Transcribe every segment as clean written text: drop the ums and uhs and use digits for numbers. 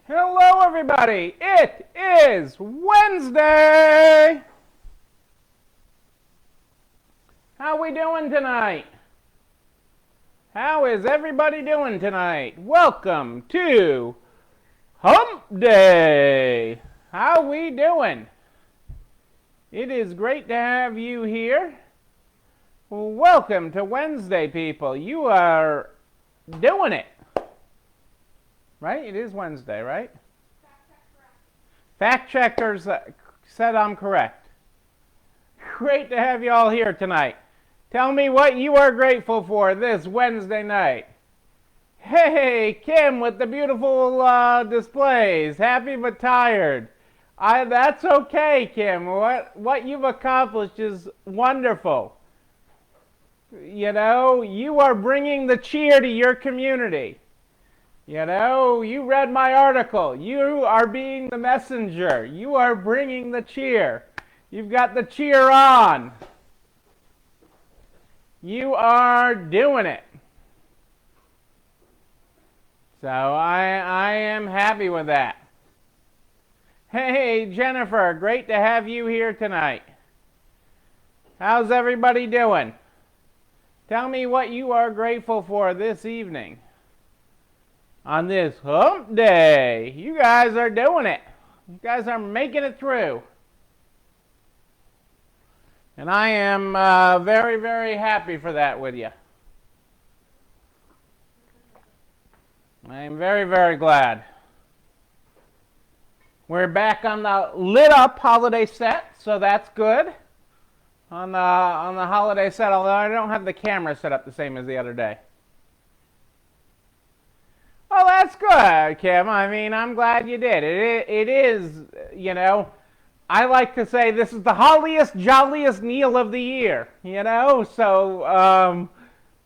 Hello, everybody. It is Wednesday. How we doing tonight? How is everybody doing tonight? Welcome to Hump Day. How we doing? It is great to have you here. Welcome to Wednesday, people. You are doing it. Right? It is Wednesday, right? Fact checkers said I'm correct. Great to have you all here tonight. Tell me what you are grateful for this Wednesday night. Hey, Kim with the beautiful displays. Happy but tired. That's okay, Kim. What you've accomplished is wonderful. You know, you are bringing the cheer to your community. You know, you read my article. You are being the messenger. You are bringing the cheer. You've got the cheer on. You are doing it. So I am happy with that. Hey, Jennifer, great to have you here tonight. How's everybody doing? Tell me what you are grateful for this evening. On this hump day, you guys are doing it. You guys are making it through. And I am very, very happy for that with you. I am very, very glad. We're back on the lit up holiday set, so that's good. On the holiday set, although I don't have the camera set up the same as the other day. Oh, that's good, Kim. I mean, I'm glad you did. It is, you know, I like to say this is the holliest, jolliest meal of the year, you know? So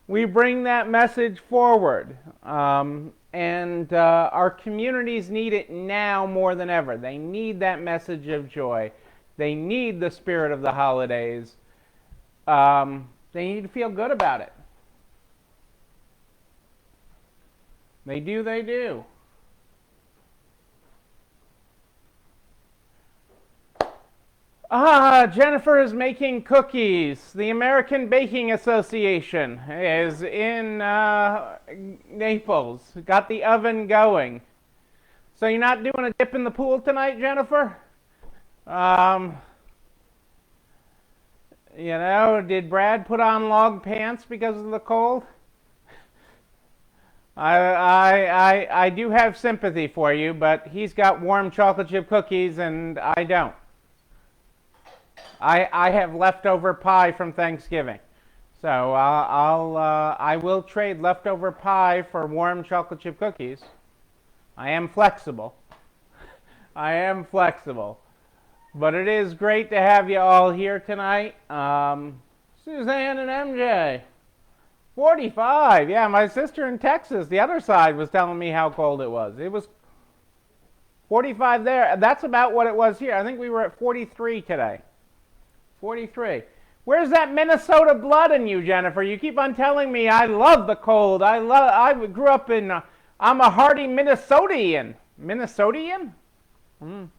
we bring that message forward. And our communities need it now more than ever. They need that message of joy. They need the spirit of the holidays. They need to feel good about it. They do, they do. Jennifer is making cookies. The American Baking Association is in Naples. Got the oven going. So you're not doing a dip in the pool tonight, Jennifer? You know, did Brad put on log pants because of the cold? I do have sympathy for you, but he's got warm chocolate chip cookies and I don't. I have leftover pie from Thanksgiving, so I will trade leftover pie for warm chocolate chip cookies. I am flexible. I am flexible, but it is great to have you all here tonight. Suzanne and MJ. 45, yeah, my sister in Texas, the other side, was telling me how cold it was. It was 45 there. That's about what it was here. I think we were at 43 today. 43. Where's that Minnesota blood in you, Jennifer? You keep on telling me I love the cold. I grew up in, I'm a hardy Minnesotian. Minnesotian? And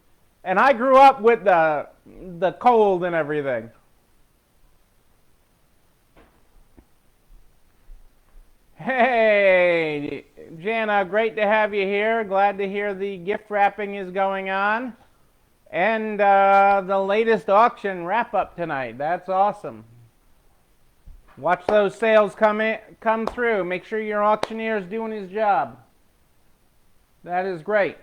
I grew up with the cold and everything. Hey, Jana, great to have you here. Glad to hear the gift wrapping is going on. And the latest auction wrap-up tonight. That's awesome. Watch those sales come through. Make sure your auctioneer is doing his job. That is great.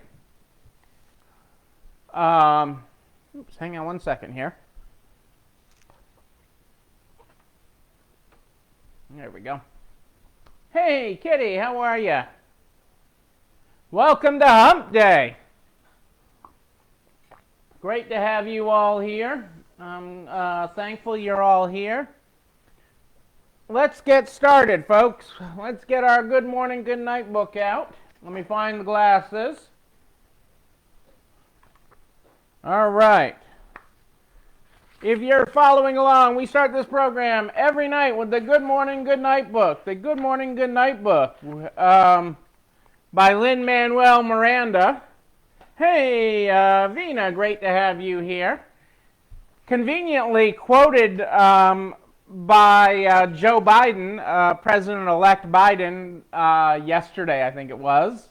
Oops, hang on one second here. There we go. Hey, Kitty, how are you? Welcome to Hump Day. Great to have you all here. I'm thankful you're all here. Let's get started, folks. Let's get our good morning, good night book out. Let me find the glasses. All right. If you're following along, we start this program every night with the Good Morning, Good Night book. The Good Morning, Good Night book by Lin-Manuel Miranda. Hey, Vina, great to have you here. Conveniently quoted by Joe Biden, President-elect Biden, yesterday, I think it was,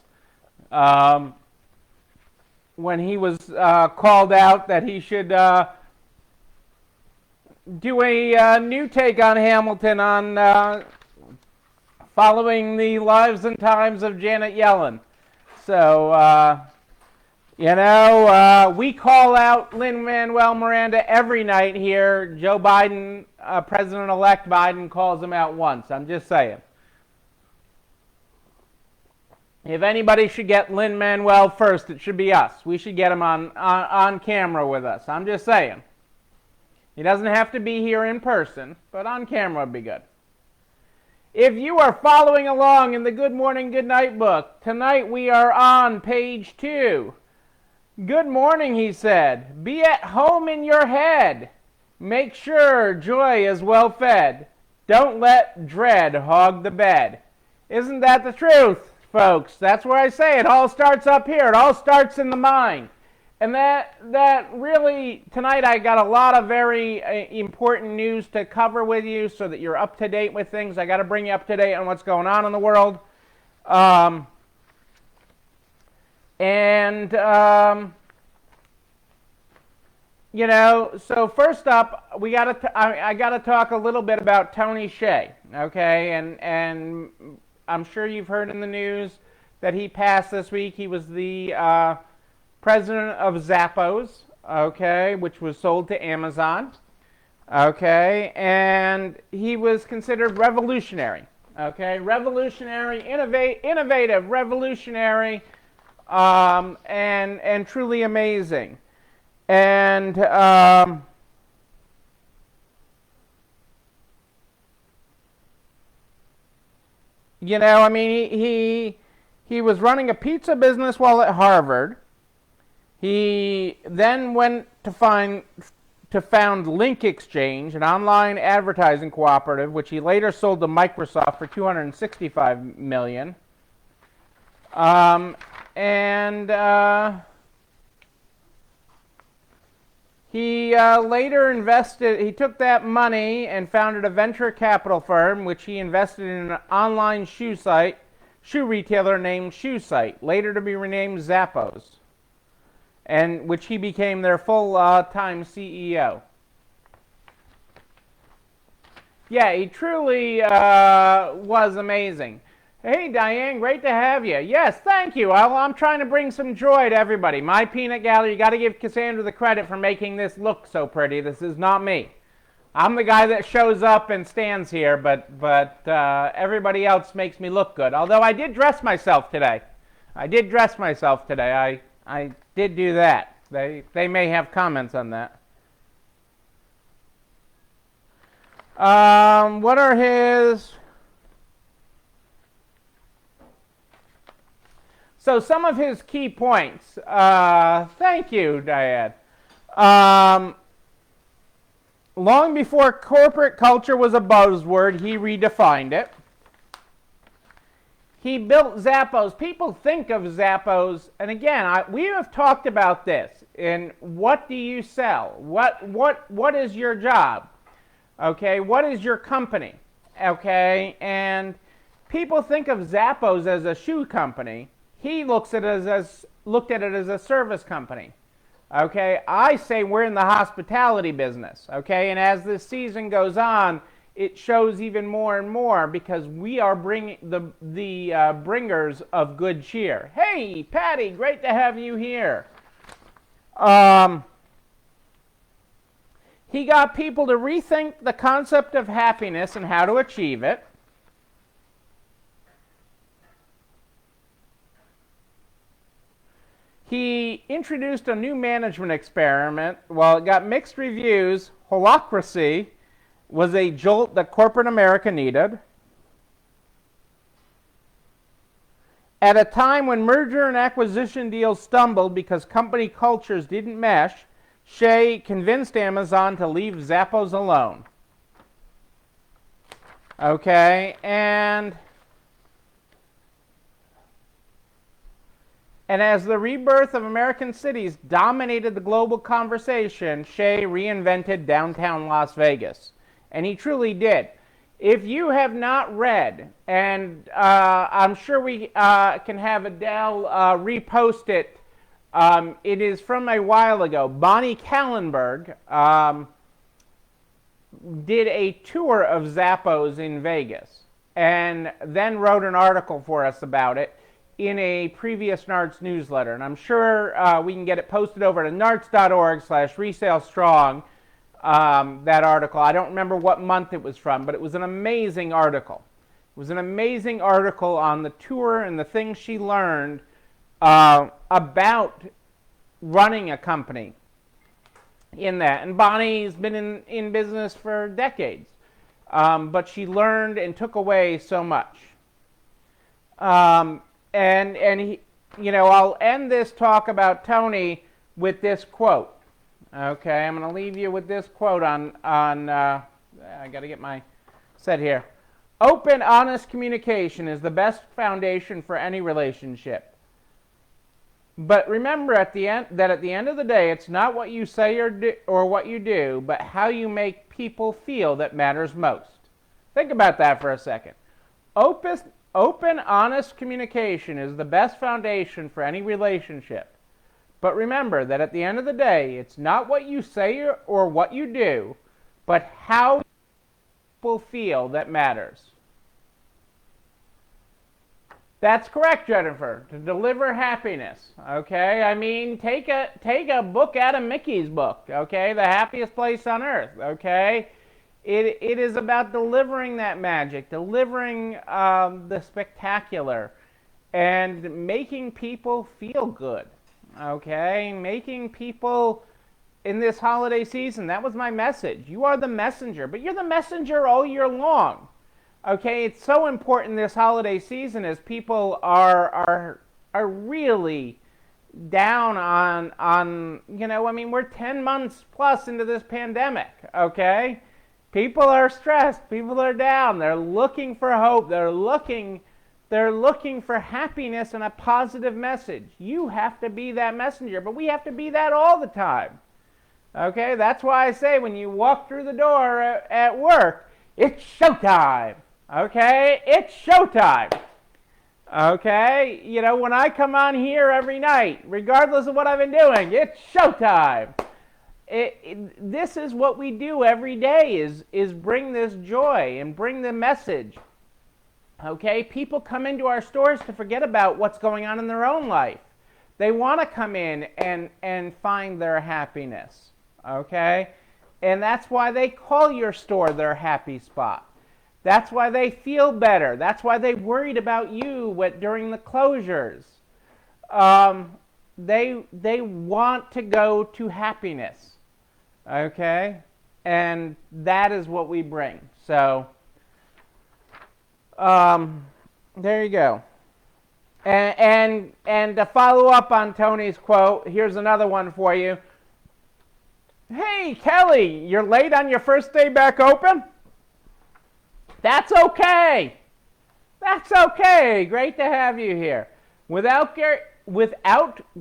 when he was called out that he should do a new take on Hamilton on following the lives and times of Janet Yellen. So, we call out Lin-Manuel Miranda every night here. Joe Biden, President-elect Biden, calls him out once. I'm just saying. If anybody should get Lin-Manuel first, it should be us. We should get him on camera with us. I'm just saying. He doesn't have to be here in person, but on camera would be good. If you are following along in the Good Morning, Good Night book, tonight we are on page 2. Good morning, he said. Be at home in your head. Make sure joy is well fed. Don't let dread hog the bed. Isn't that the truth, folks? That's where I say it all starts up here. It all starts in the mind. And that really, tonight I got a lot of very important news to cover with you so that you're up to date with things. I got to bring you up to date on what's going on in the world. So first up, I got to talk a little bit about Tony Hsieg, okay? And I'm sure you've heard in the news that he passed this week. He was the president of Zappos, okay, which was sold to Amazon, okay? And he was considered revolutionary, okay? Revolutionary, innovative, revolutionary, and truly amazing. And he was running a pizza business while at Harvard. He then went to found Link Exchange, an online advertising cooperative, which he later sold to Microsoft for $265 million. He later invested, he took that money and founded a venture capital firm, which he invested in an online shoe retailer named ShoeSite, later to be renamed Zappos, and which he became their full-time CEO. Yeah, he truly was amazing. Hey, Diane, great to have you. Yes, thank you. I'm trying to bring some joy to everybody. My peanut gallery, you got to give Cassandra the credit for making this look so pretty. This is not me. I'm the guy that shows up and stands here, but everybody else makes me look good. Although I did dress myself today. I did do that. They may have comments on that. What are his... So some of his key points. Thank you, Diane. Long before corporate culture was a buzzword, he redefined it. He built Zappos. People think of Zappos, and again, we have talked about this. And what do you sell? What is your job? Okay, what is your company? Okay, and people think of Zappos as a shoe company. He looked at it as a service company. Okay, I say we're in the hospitality business. Okay, and as this season goes on, it shows even more and more because we are bringing the bringers of good cheer. Hey, Patty, great to have you here. He got people to rethink the concept of happiness and how to achieve it. He introduced a new management experiment. While it got mixed reviews, holacracy was a jolt that corporate America needed. At a time when merger and acquisition deals stumbled because company cultures didn't mesh, Hsieg convinced Amazon to leave Zappos alone. Okay, and And as the rebirth of American cities dominated the global conversation, Hsieg reinvented downtown Las Vegas. And he truly did. If you have not read, and I'm sure we can have Adele repost it, it is from a while ago. Bonnie Kallenberg did a tour of Zappos in Vegas and then wrote an article for us about it in a previous NARTS newsletter. And I'm sure we can get it posted over to narts.org/resalestrong, that article. I don't remember what month it was from, but it was an amazing article. It was an amazing article on the tour and the things she learned about running a company in that. And Bonnie's been in business for decades, but she learned and took away so much. And he, I'll end this talk about Tony with this quote. Okay, I'm going to leave you with this quote on I got to get my set here. Open, honest communication is the best foundation for any relationship. But remember that at the end of the day, it's not what you say or what you do, but how you make people feel that matters most. Think about that for a second. Open, honest communication is the best foundation for any relationship. But remember that at the end of the day, it's not what you say or what you do, but how people feel that matters. That's correct, Jennifer. To deliver happiness. Okay? I mean, take a book out of Mickey's book. Okay? The Happiest Place on Earth. Okay? It is about delivering that magic, delivering the spectacular, and making people feel good. Okay? Making people in this holiday season, that was my message. You are the messenger, but you're the messenger all year long. Okay, it's so important this holiday season as people are really down on we're 10 months plus into this pandemic, okay? People are stressed, people are down, they're looking for hope, they're looking for happiness and a positive message. You have to be that messenger, but we have to be that all the time. Okay, that's why I say when you walk through the door at work, it's showtime. Okay, it's showtime. Okay, when I come on here every night, regardless of what I've been doing, it's showtime. This is what we do every day is bring this joy and bring the message. Okay, people come into our stores to forget about what's going on in their own life. They want to come in and find their happiness. Okay, and that's why they call your store their happy spot. That's why they feel better. That's why they worried about you during the closures. They want to go to happiness, okay? And that is what we bring. So, there you go. And to follow up on Tony's quote, here's another one for you. Hey, Kelly, you're late on your first day back open? That's okay. That's okay. Great to have you here. Without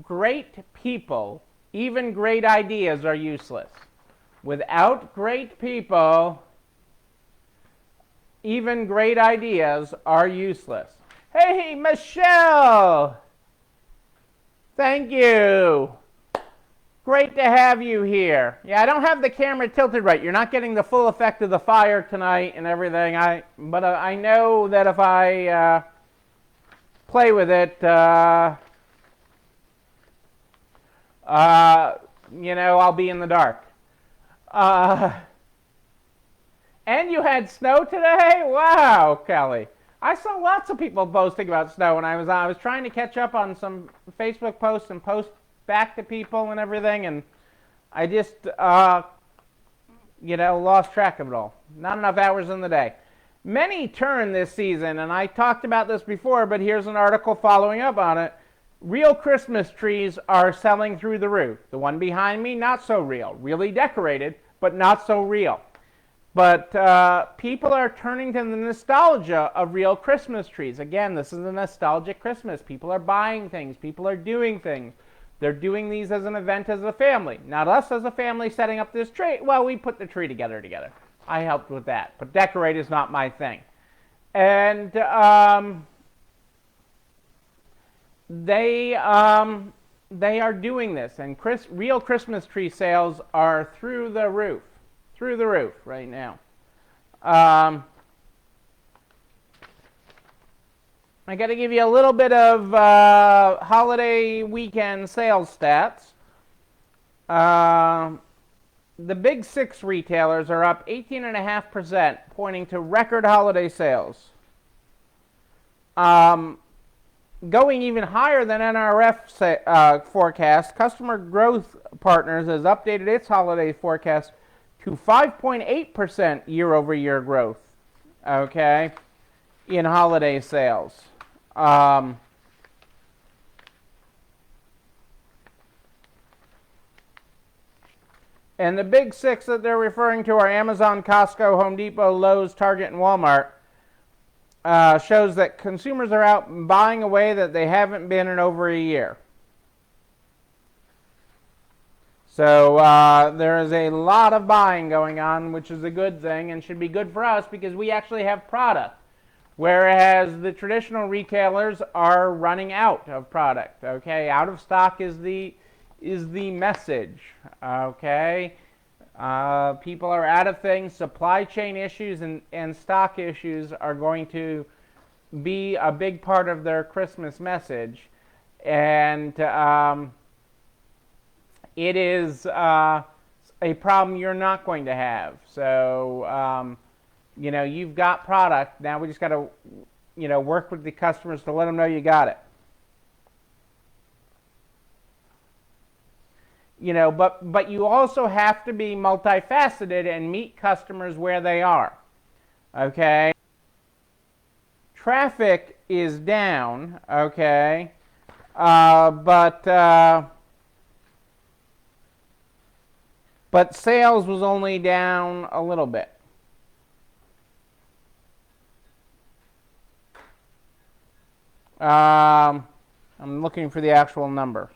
great people, even great ideas are useless. Without great people, even great ideas are useless. Hey, Michelle. Thank you. Great to have you here. Yeah, I don't have the camera tilted right. You're not getting the full effect of the fire tonight and everything. But I know that if I play with it, I'll be in the dark. And you had snow today? Wow, Kelly. I saw lots of people posting about snow, and I was trying to catch up on some Facebook posts and post back to people and everything, and I just, lost track of it all. Not enough hours in the day. Many turn this season, and I talked about this before, but here's an article following up on it. Real Christmas trees are selling through the roof. The one behind me, not so real. Really decorated, but not so real. But people are turning to the nostalgia of real Christmas trees. Again, this is a nostalgic Christmas. People are buying things. People are doing things. They're doing these as an event as a family. Not us as a family setting up this tree. Well, we put the tree together. I helped with that. But decorate is not my thing. And they are doing this. And real Christmas tree sales are through the roof. Through the roof right now. I got to give you a little bit of holiday weekend sales stats. The big six retailers are up 18.5%, pointing to record holiday sales. Going even higher than NRF forecast, Customer Growth Partners has updated its holiday forecast to 5.8% year-over-year growth, okay, in holiday sales. And the big six that they're referring to are Amazon, Costco, Home Depot, Lowe's, Target, and Walmart. Shows that consumers are out buying a way that they haven't been in over a year. So there is a lot of buying going on, which is a good thing and should be good for us because we actually have product, whereas the traditional retailers are running out of product. Okay, out of stock is the message. Okay, people are out of things. Supply chain issues and stock issues are going to be a big part of their Christmas message, and it is a problem you're not going to have. So, you've got product. Now we just got to, work with the customers to let them know you got it. But you also have to be multifaceted and meet customers where they are. Okay? Traffic is down, okay? But sales was only down a little bit. I'm looking for the actual number.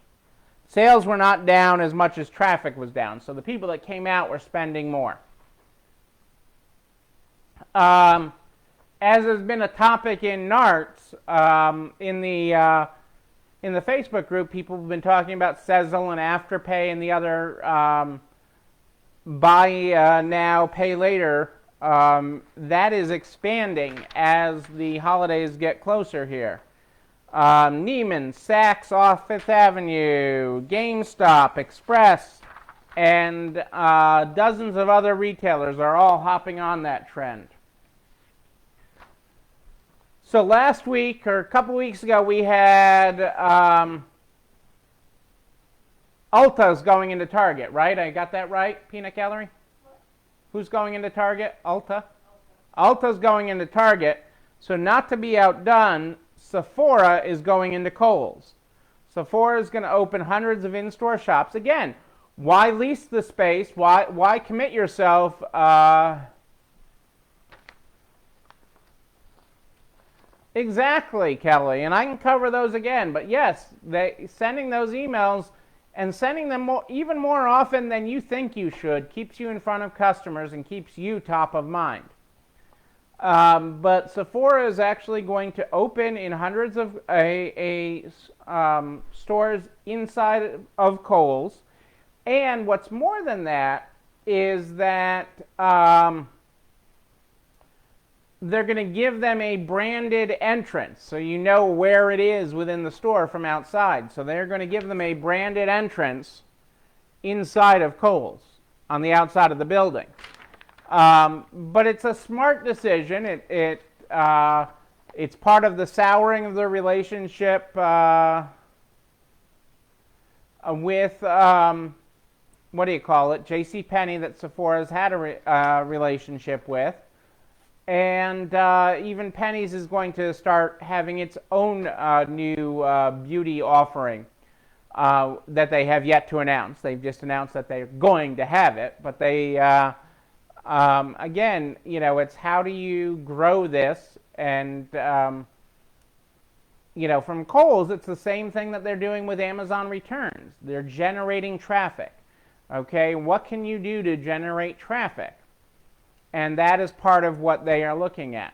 Sales were not down as much as traffic was down. So the people that came out were spending more. As has been a topic in NARTS, in the Facebook group, people have been talking about Sezzle and Afterpay and the other buy now, pay later. That is expanding as the holidays get closer here. Neiman, Saks off Fifth Avenue, GameStop, Express, and dozens of other retailers are all hopping on that trend. So last week, or a couple weeks ago, we had Ulta's going into Target, right? I got that right, Peanut Gallery? Who's going into Target? Ulta? Ulta's going into Target. So not to be outdone, Sephora is going into Kohl's. Sephora is going to open hundreds of in-store shops. Again, why lease the space? Why commit yourself? Exactly, Kelly. And I can cover those again. But yes, sending those emails and sending them even more often than you think you should keeps you in front of customers and keeps you top of mind. But Sephora is actually going to open in hundreds of stores inside of Kohl's. And what's more than that is that they're going to give them a branded entrance, so you know where it is within the store from outside. So they're going to give them a branded entrance inside of Kohl's on the outside of the building. But it's a smart decision. It's part of the souring of the relationship with JCPenney that Sephora's had a relationship with. And even Penny's is going to start having its own new beauty offering that they have yet to announce. They've just announced that they're going to have it, but they Again, it's how do you grow this? And, from Kohl's, it's the same thing that they're doing with Amazon returns. They're generating traffic. Okay, what can you do to generate traffic? And that is part of what they are looking at.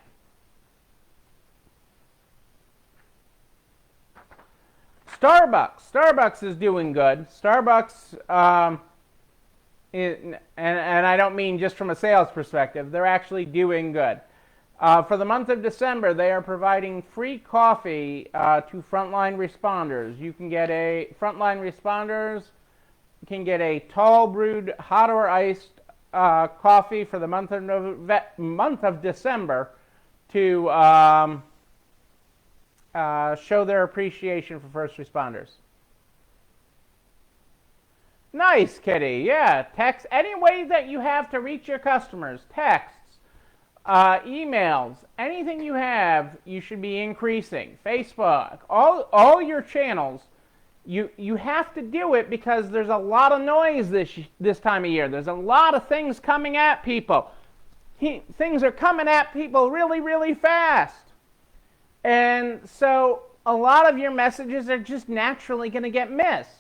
Starbucks is doing good. Starbucks, and I don't mean just from a sales perspective, they're actually doing good. For the month of December, they are providing free coffee to frontline responders. You can get can get a tall brewed, hot or iced coffee for the month of December to show their appreciation for first responders. Nice, Kitty. Yeah, text. Any way that you have to reach your customers, texts, emails, anything you have, you should be increasing. Facebook, all your channels. You have to do it because there's a lot of noise this time of year. There's a lot of things coming at people. Things are coming at people really, really fast. And so a lot of your messages are just naturally going to get missed.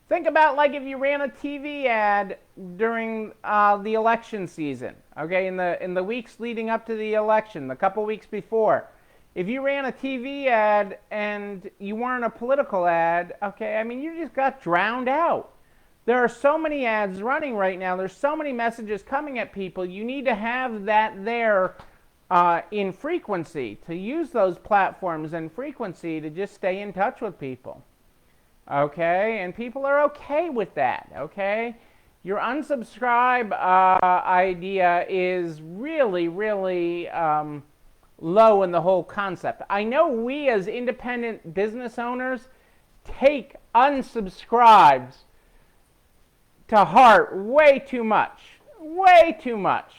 Think about like if you ran a TV ad during the election season, okay, in the weeks leading up to the election, the couple weeks before. If you ran a TV ad and you weren't a political ad, okay, I mean, you just got drowned out. There are so many ads running right now. There's so many messages coming at people. You need to have that there in frequency, to use those platforms in frequency to just stay in touch with people. Okay, and people are okay with that, okay? Your unsubscribe idea is really, really low in the whole concept. I know we as independent business owners take unsubscribes to heart way too much. Way too much.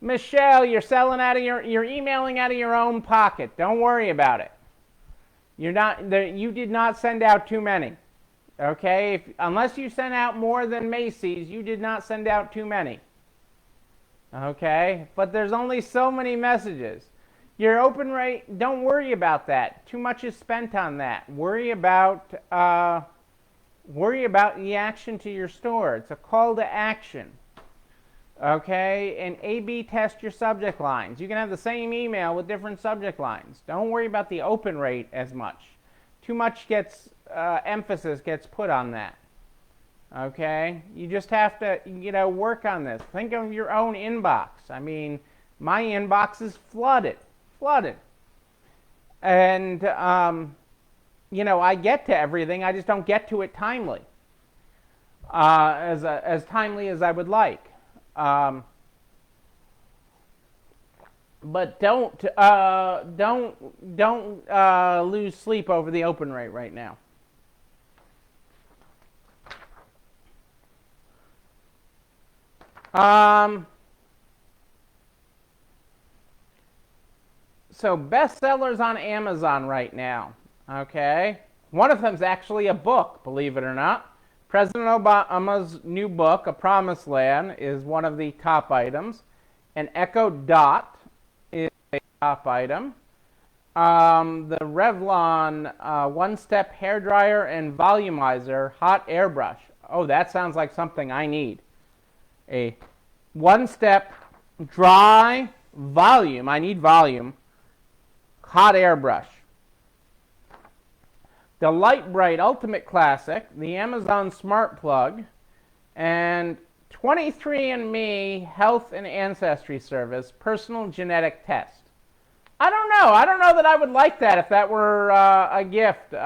Michelle, you're emailing out of your own pocket. Don't worry about it. You did not send out too many. Okay? Unless you sent out more than Macy's, you did not send out too many. Okay? But there's only so many messages. Your open rate, don't worry about that. Too much is spent on that. Worry about the action to your store. It's a call to action. Okay? And A/B test your subject lines. You can have the same email with different subject lines. Don't worry about the open rate as much. Too much emphasis gets put on that. Okay? You just have to, work on this. Think of your own inbox. I mean, my inbox is flooded. And, I get to everything. I just don't get to it timely. As timely as I would like. But don't lose sleep over the open rate right now. So bestsellers on Amazon right now. Okay, one of them is actually a book, believe it or not. President Obama's new book, A Promised Land, is one of the top items. An Echo Dot is a top item. The Revlon one-step hairdryer and volumizer hot airbrush. Oh, that sounds like something I need. A one-step dry volume. I need volume. Hot airbrush. The Light Bright Ultimate Classic, the Amazon Smart Plug, and 23andMe Health and Ancestry Service Personal Genetic Test. I don't know that I would like that if that were a gift. Do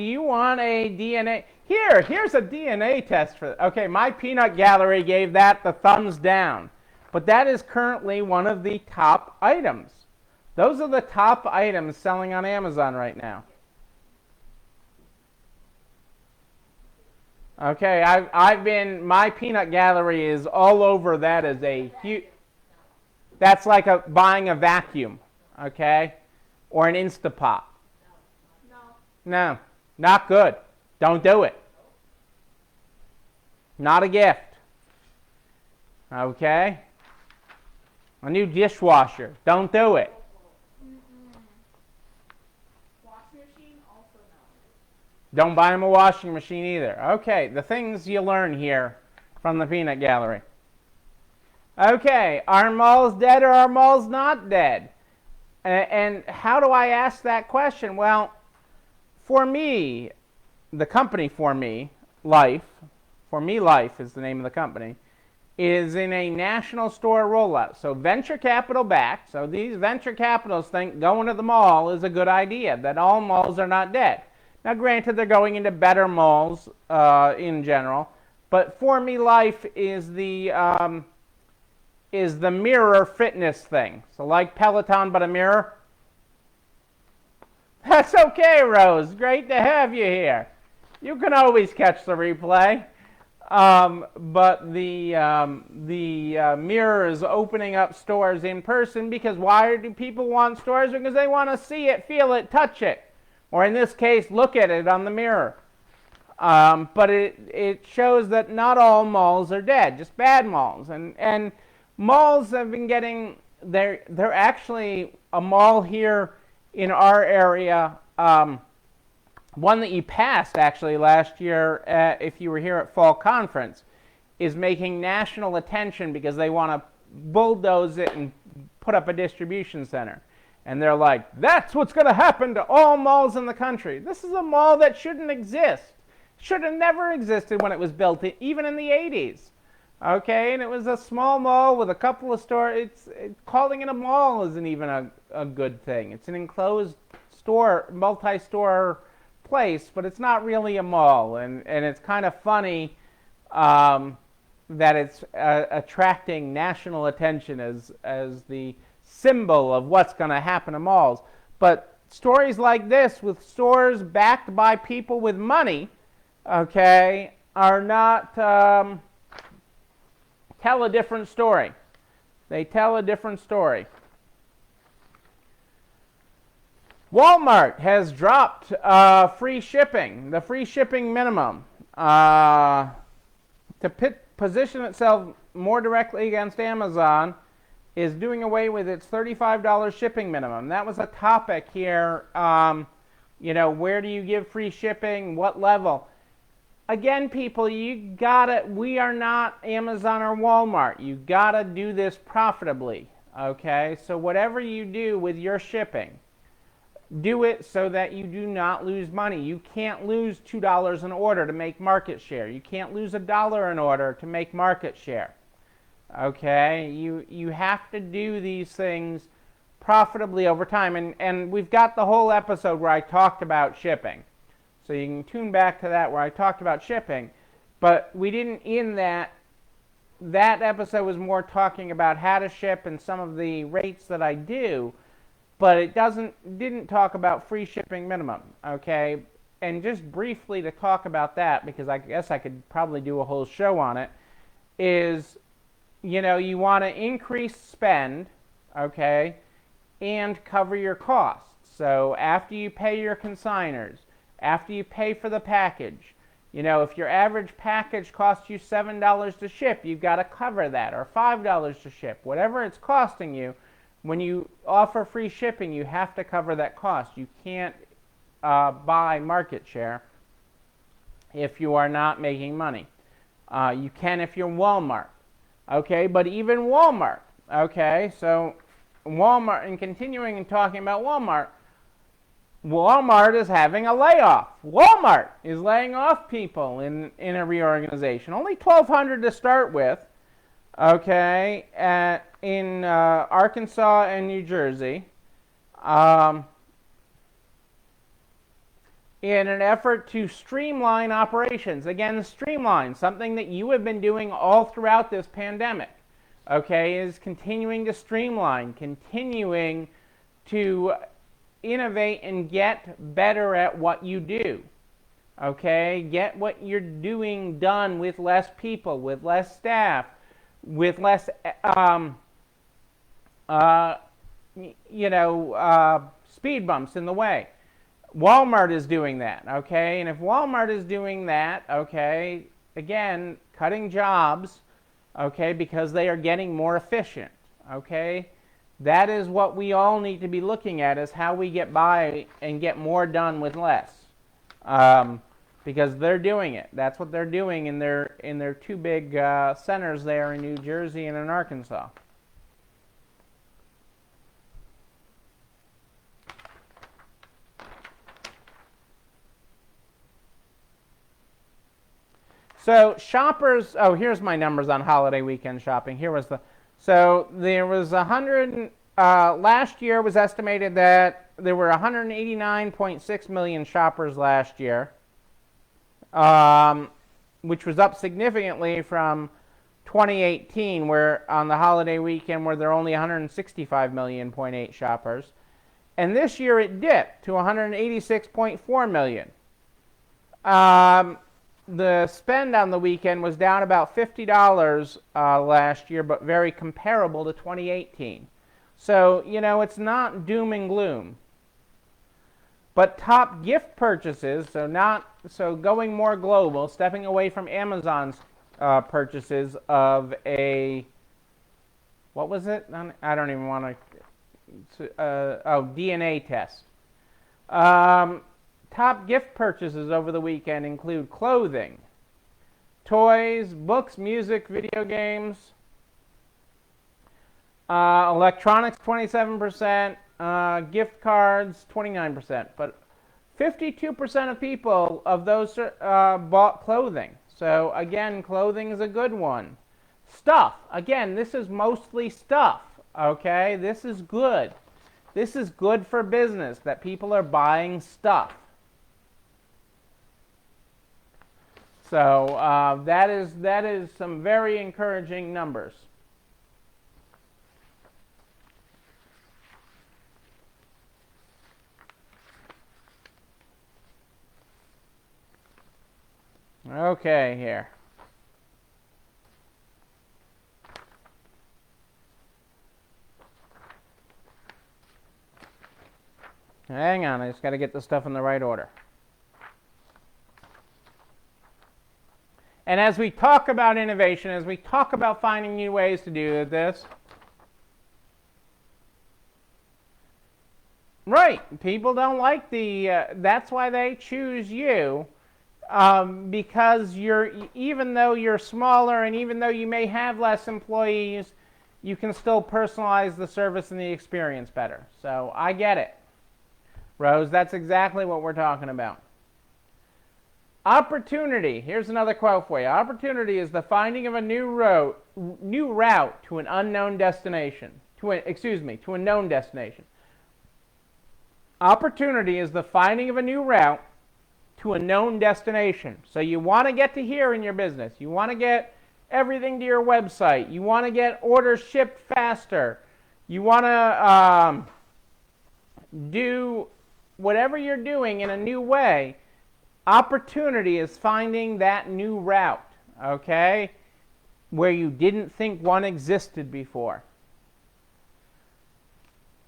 you want a DNA? Here's a DNA test for. Okay, my peanut gallery gave that the thumbs down, but that is currently one of the top items. Those are the top items selling on Amazon right now. Okay, my peanut gallery is all over that as a huge. That's like buying a vacuum, okay, or an Instapot. No, not good. Don't do it. Not a gift. Okay? A new dishwasher. Don't do it. Washing machine, also no. Don't buy them a washing machine either. Okay, the things you learn here from the peanut gallery. Okay, are malls dead or are malls not dead? And how do I ask that question? Well, for me, the company For Me Life is the name of the company, is in a national store rollout. So venture capital backed. So these venture capitalists think going to the mall is a good idea, that all malls are not dead. Now granted, they're going into better malls in general, but For Me Life is the mirror fitness thing. So like Peloton, but a mirror. That's okay, Rose. Great to have you here. You can always catch the replay. But the mirror is opening up stores in person, because why do people want stores? Because they want to see it, feel it, touch it, or in this case, look at it on the mirror. But it shows that not all malls are dead, just bad malls. And malls have been getting, they're actually a mall here in our area, one that you passed actually last year, if you were here at Fall Conference, is making national attention because they want to bulldoze it and put up a distribution center. And they're like, that's what's going to happen to all malls in the country. This is a mall that shouldn't exist. Should have never existed when it was built, even in the 80s. Okay, and it was a small mall with a couple of stores. Calling it a mall isn't even a good thing. It's an enclosed store, multi-store place, but it's not really a mall. And it's kind of funny that it's attracting national attention as the symbol of what's going to happen to malls. But stories like this, with stores backed by people with money, okay, are not... tell a different story. They tell a different story. Walmart has dropped free shipping, the free shipping minimum, to position itself more directly against Amazon, is doing away with its $35 shipping minimum. That was a topic here. Where do you give free shipping? What level? Again, people, we are not Amazon or Walmart. You gotta do this profitably, okay? So whatever you do with your shipping, do it so that you do not lose money. You can't lose $2 an order to make market share. You can't lose $1 an order to make market share, okay? You have to do these things profitably over time. And we've got the whole episode where I talked about shipping. So you can tune back to that where I talked about shipping. But we didn't, in that episode was more talking about how to ship and some of the rates that I do. But it didn't talk about free shipping minimum, okay? And just briefly to talk about that, because I guess I could probably do a whole show on it, is, you want to increase spend, okay, and cover your costs. So after you pay your consigners, after you pay for the package, if your average package costs you $7 to ship, you've got to cover that, or $5 to ship. Whatever it's costing you, when you offer free shipping, you have to cover that cost. You can't buy market share if you are not making money. You can if you're Walmart, okay? But even Walmart, okay? So Walmart, and continuing and talking about Walmart is having a layoff. Walmart is laying off people in a reorganization. Only 1,200 to start with, okay, in Arkansas and New Jersey, in an effort to streamline operations. Again, streamline, something that you have been doing all throughout this pandemic, okay, is continuing to streamline, continuing to innovate and get better at what you do, okay? Get what you're doing done with less people, with less staff, with less, speed bumps in the way. Walmart is doing that, okay? And if Walmart is doing that, okay, again, cutting jobs, okay, because they are getting more efficient, okay? That is what we all need to be looking at, is how we get by and get more done with less. Because they're doing it. That's what they're doing in their two big centers there in New Jersey and in Arkansas. So shoppers, oh, here's my numbers on holiday weekend shopping. So there was last year was estimated that there were 189.6 million shoppers last year, which was up significantly from 2018, where on the holiday weekend where there are only 165.8 million shoppers. And this year it dipped to 186.4 million. The spend on the weekend was down about $50 last year, but very comparable to 2018. So, it's not doom and gloom. But top gift purchases, so going more global, stepping away from Amazon's purchases of what was it? I don't even want to, DNA test. Top gift purchases over the weekend include clothing, toys, books, music, video games, electronics 27%, gift cards 29%. But 52% of people of those bought clothing. So again, clothing is a good one. Stuff. Again, this is mostly stuff. Okay, this is good. This is good for business, that people are buying stuff. So that is some very encouraging numbers. Okay, here. Hang on, I just got to get the stuff in the right order. And as we talk about innovation, as we talk about finding new ways to do this, right, people don't like that's why they choose you, because even though you're smaller and even though you may have less employees, you can still personalize the service and the experience better. So I get it. Rose, that's exactly what we're talking about. Opportunity. Here's another quote for you. Opportunity is the finding of a new route to an unknown destination. To a known destination. Opportunity is the finding of a new route to a known destination. So you want to get to here in your business. You want to get everything to your website. You want to get orders shipped faster. You want to do whatever you're doing in a new way. Opportunity is finding that new route, okay, where you didn't think one existed before.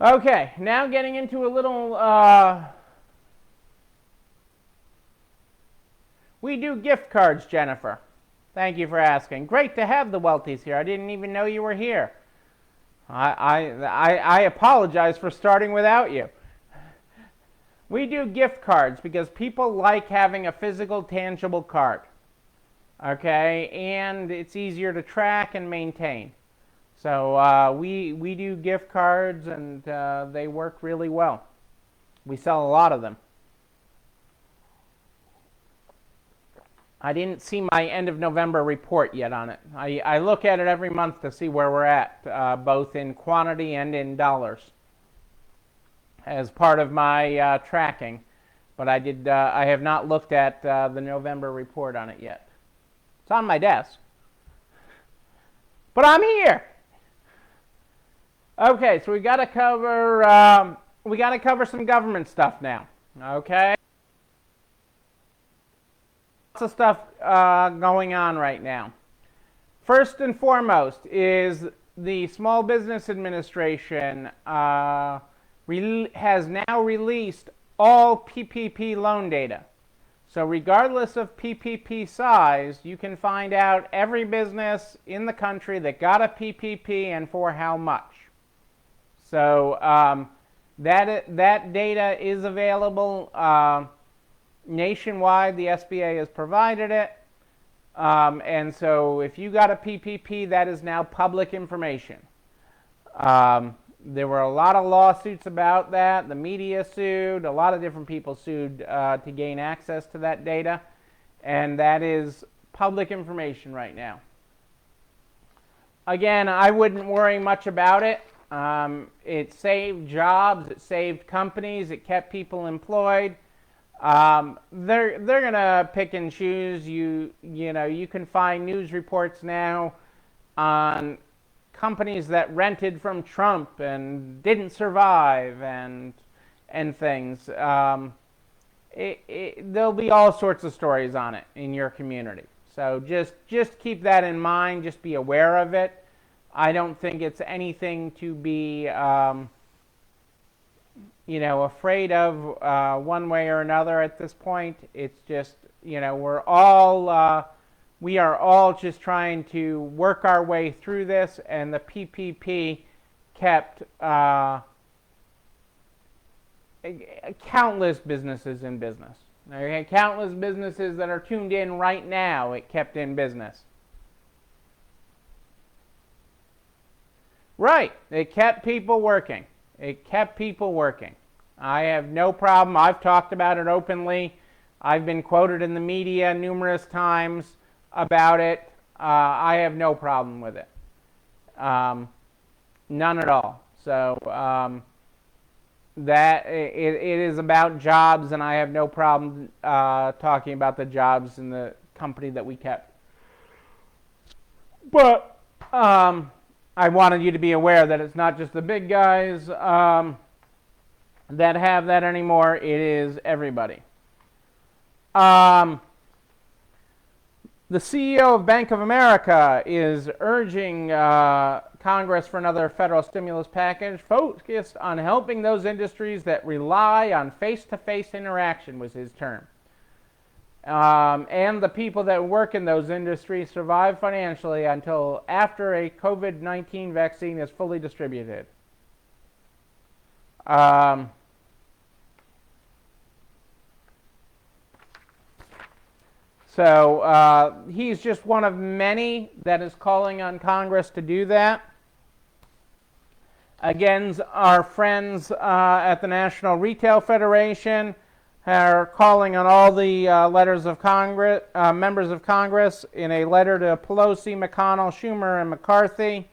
Okay, now getting into a little, we do gift cards, Jennifer. Thank you for asking. Great to have the Welties here. I didn't even know you were here. I apologize for starting without you. We do gift cards because people like having a physical, tangible card. Okay, and it's easier to track and maintain. So we do gift cards, and they work really well. We sell a lot of them. I didn't see my end of November report yet on it. I look at it every month to see where we're at, both in quantity and in dollars, as part of my tracking, but I have not looked at the November report on it yet. It's on my desk, but I'm here. Okay, so we got to cover some government stuff now. Okay, lots of stuff going on right now. First and foremost is the Small Business Administration has now released all PPP loan data. So regardless of PPP size, you can find out every business in the country that got a PPP and for how much. So that data is available nationwide. The SBA has provided it. And so if you got a PPP, that is now public information. There were a lot of lawsuits about that. The media sued. A lot of different people sued to gain access to that data. And that is public information right now. Again, I wouldn't worry much about it. It saved jobs. It saved companies. It kept people employed. They're gonna pick and choose. You know, you can find news reports now on companies that rented from Trump and didn't survive and things. There'll be all sorts of stories on it in your community. So just keep that in mind. Just be aware of it. I don't think it's anything to be afraid of one way or another at this point. It's just, we are all just trying to work our way through this, and the PPP kept countless businesses in business. Okay, countless businesses that are tuned in right now, it kept in business. Right, it kept people working. It kept people working. I have no problem. I've talked about it openly. I've been quoted in the media numerous times about it. I have no problem with it. None at all. So that it is about jobs, and I have no problem talking about the jobs in the company that we kept. But I wanted you to be aware that it's not just the big guys that have that anymore. It is everybody. The CEO of Bank of America is urging Congress for another federal stimulus package focused on helping those industries that rely on face-to-face interaction, was his term. And the people that work in those industries survive financially until after a COVID-19 vaccine is fully distributed. So he's just one of many that is calling on Congress to do that. Again, our friends at the National Retail Federation are calling on all the members of Congress in a letter to Pelosi, McConnell, Schumer, and McCarthy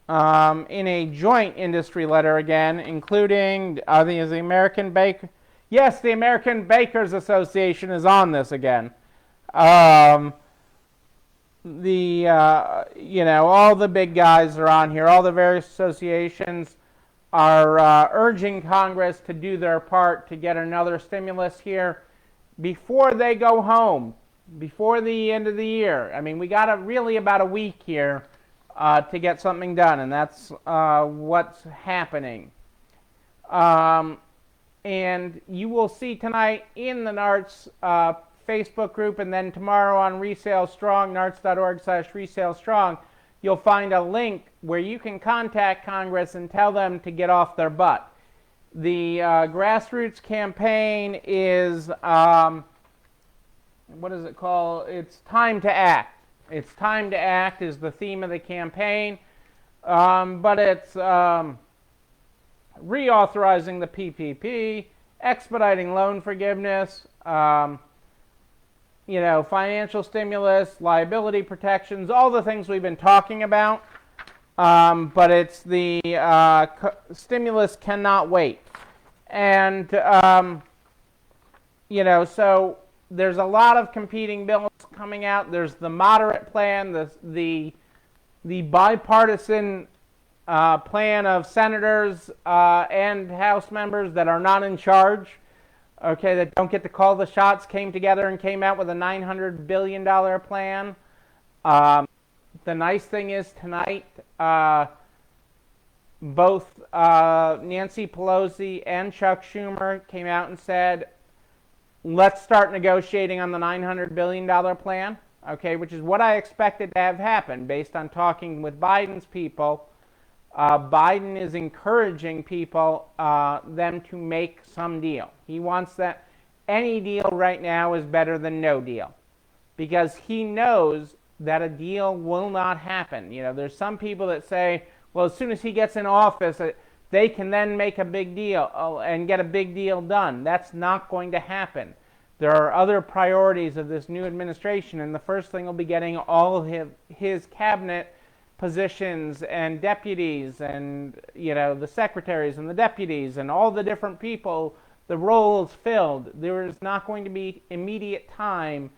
in a joint industry letter again, including the American Baker. Yes, the American Bakers Association is on this again. All the big guys are on here. All the various associations are urging Congress to do their part to get another stimulus here before they go home, before the end of the year. I mean, we got really about a week here to get something done, and that's what's happening. And you will see tonight in the NARTS Facebook group, and then tomorrow on Resale Strong, narts.org/Resale Strong, you'll find a link where you can contact Congress and tell them to get off their butt. The grassroots campaign is, what is it called? It's Time to Act. It's Time to Act is the theme of the campaign, but it's reauthorizing the PPP, expediting loan forgiveness, financial stimulus, liability protections, all the things we've been talking about. But it's the stimulus cannot wait. And, so there's a lot of competing bills coming out. There's the moderate plan, the bipartisan plan of senators and House members that are not in charge, okay, that don't get to call the shots, came together and came out with a $900 billion plan. The nice thing is tonight, both Nancy Pelosi and Chuck Schumer came out and said, let's start negotiating on the $900 billion plan, okay, which is what I expected to have happen based on talking with Biden's people. Biden is encouraging people, them to make some deal. He wants that. Any deal right now is better than no deal, because he knows that a deal will not happen. You know, there's some people that say, well, as soon as he gets in office, they can then make a big deal and get a big deal done. That's not going to happen. There are other priorities of this new administration, and the first thing will be getting all of his cabinet positions and deputies and, you know, the secretaries and the deputies and all the different people, the roles filled. There is not going to be immediate time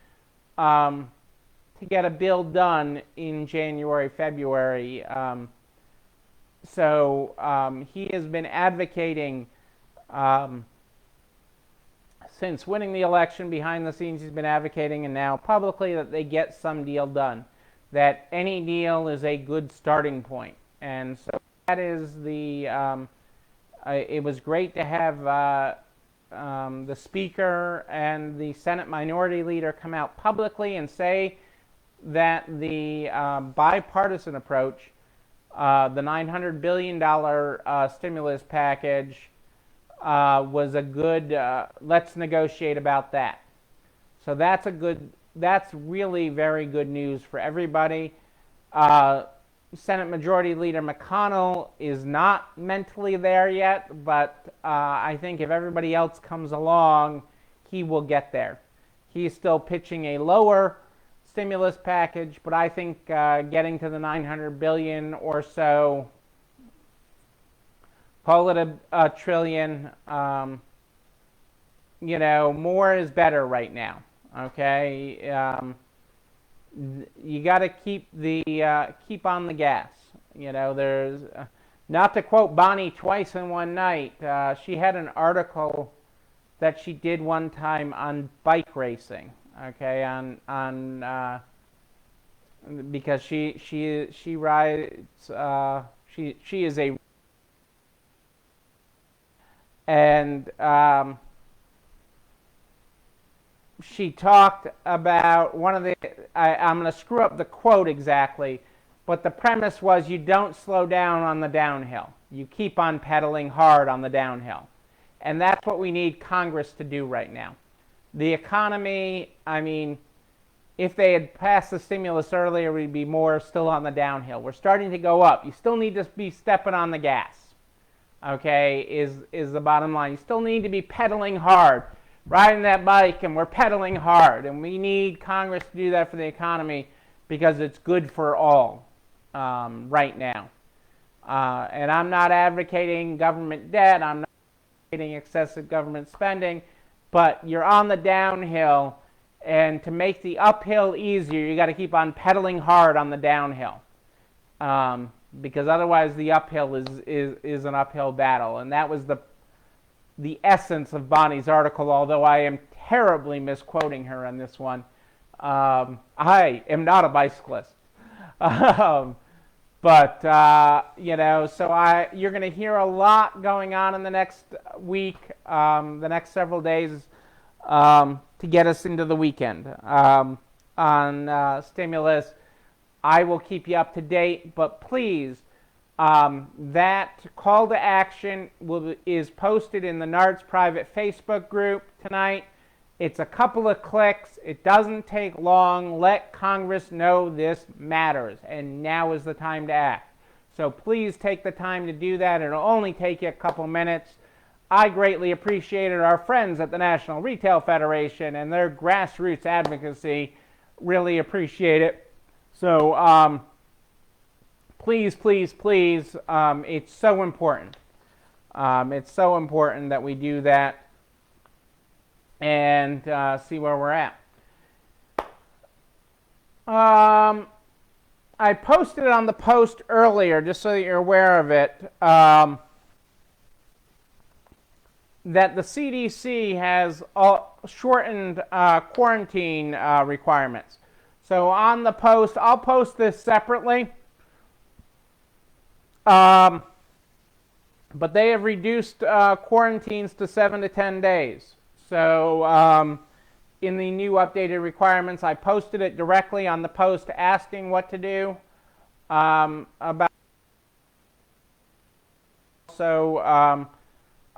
to get a bill done in January, February. So he has been advocating since winning the election. Behind the scenes, he's been advocating, and now publicly, that they get some deal done, that any deal is a good starting point. And so that is it was great to have the Speaker and the Senate Minority Leader come out publicly and say that the bipartisan approach, the $900 billion stimulus package, was a good, let's negotiate about that. So that's really very good news for everybody. Senate Majority Leader McConnell is not mentally there yet, but I think if everybody else comes along, he will get there. He's still pitching a lower stimulus package, but I think getting to the $900 billion or so, call it a trillion, you know, more is better right now. Okay, you got to keep on the gas. You know, there's not to quote Bonnie twice in one night. She had an article that she did one time on bike racing. Okay, because she rides, she is a, and she talked about one of the, I'm going to screw up the quote exactly, but the premise was you don't slow down on the downhill. You keep on pedaling hard on the downhill. And that's what we need Congress to do right now. The economy, I mean, if they had passed the stimulus earlier, we'd be more still on the downhill. We're starting to go up. You still need to be stepping on the gas, okay, is the bottom line. You still need to be pedaling hard, riding that bike, and we're pedaling hard. And we need Congress to do that for the economy because it's good for all right now. And I'm not advocating government debt. I'm not advocating excessive government spending. But you're on the downhill, and to make the uphill easier, you got to keep on pedaling hard on the downhill, because otherwise the uphill is an uphill battle. And that was the essence of Bonnie's article, although I am terribly misquoting her on this one. I am not a bicyclist. But, you know, so you're going to hear a lot going on in the next week, the next several days, to get us into the weekend on stimulus. I will keep you up to date, but please, that call to action is posted in the NARTS private Facebook group tonight. It's a couple of clicks. It doesn't take long. Let Congress know this matters, and now is the time to act. So please take the time to do that. It'll only take you a couple minutes. I greatly appreciated our friends at the National Retail Federation and their grassroots advocacy. Really appreciate it. So please, please, please, it's so important. It's so important that we do that and see where we're at. I posted it on the post earlier, just so that you're aware of it, that the CDC has shortened quarantine requirements. So on the post, I'll post this separately, but they have reduced quarantines to 7 to 10 days. So in the new updated requirements, I posted it directly on the post asking what to do about. So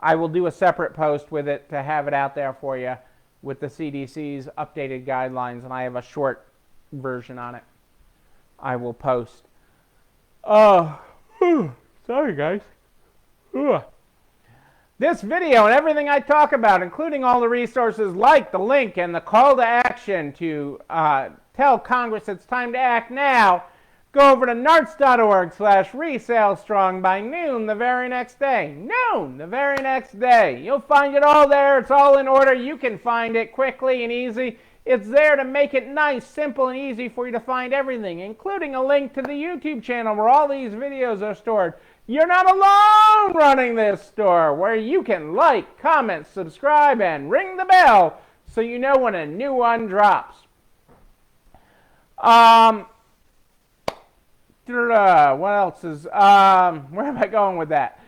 I will do a separate post with it to have it out there for you with the CDC's updated guidelines, and I have a short version on it I will post. Sorry guys. This video and everything I talk about, including all the resources like the link and the call to action to tell Congress it's time to act now, go over to narts.org/resalestrong by noon the very next day. Noon the very next day. You'll find it all there. It's all in order. You can find it quickly and easy. It's there to make it nice, simple, and easy for you to find everything, including a link to the YouTube channel where all these videos are stored. You're not alone running this store, where you can like, comment, subscribe, and ring the bell so you know when a new one drops. What else is, where am I going with that?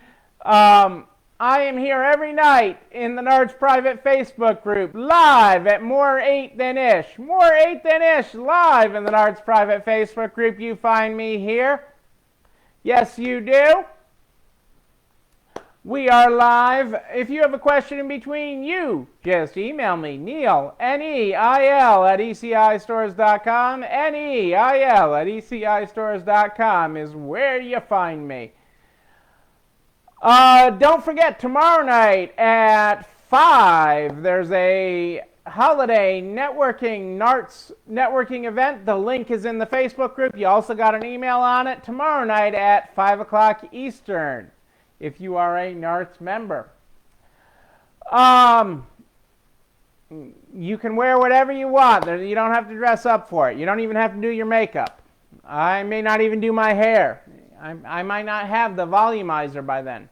I am here every night in the Nards private Facebook group, live at More 8 Than Ish. More 8 Than Ish, live in the Nards private Facebook group. You find me here. Yes, you do. We are live. If you have a question in between, you just email me, Neil, Neil, at ECIstores.com. Neil at ECIstores.com is where you find me. Don't forget, tomorrow night at 5, there's a holiday networking, Narts networking event. The link is in the Facebook group. You also got an email on it. Tomorrow night at 5 o'clock Eastern, if you are a Narts member. You can wear whatever you want. You don't have to dress up for it. You don't even have to do your makeup. I may not even do my hair. I might not have the volumizer by then.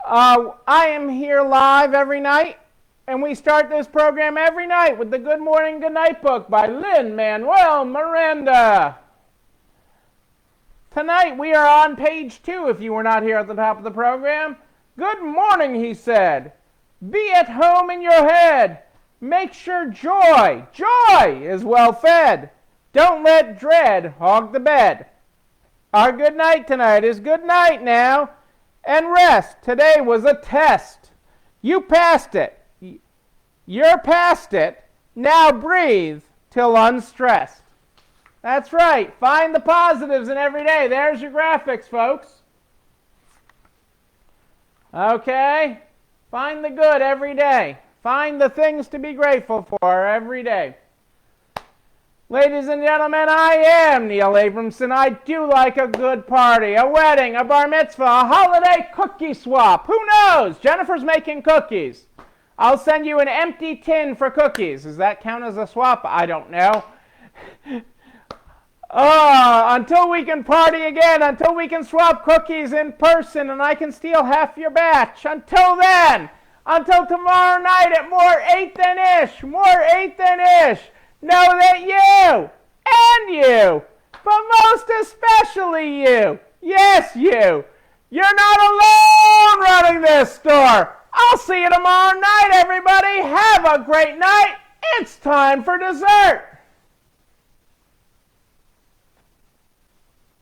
I am here live every night, and we start this program every night with the Good Morning, Good Night book by Lin-Manuel Miranda. Tonight we are on page 2 if you were not here at the top of the program. Good morning, he said. Be at home in your head. Make sure joy is well fed. Don't let dread hog the bed. Our good night tonight is good night now. And rest. Today was a test. You passed it. You're past it. Now breathe till unstressed. That's right. Find the positives in every day. There's your graphics, folks. Okay? Find the good every day. Find the things to be grateful for every day. Ladies and gentlemen, I am Neil Abramson. I do like a good party, a wedding, a bar mitzvah, a holiday cookie swap. Who knows? Jennifer's making cookies. I'll send you an empty tin for cookies. Does that count as a swap? I don't know. Until we can party again, until we can swap cookies in person and I can steal half your batch. Until then, until tomorrow night at More 8 Than Ish, More 8 Than Ish. Know that you, and you, but most especially you, yes you, you're not alone running this store. I'll see you tomorrow night, everybody. Have a great night. It's time for dessert.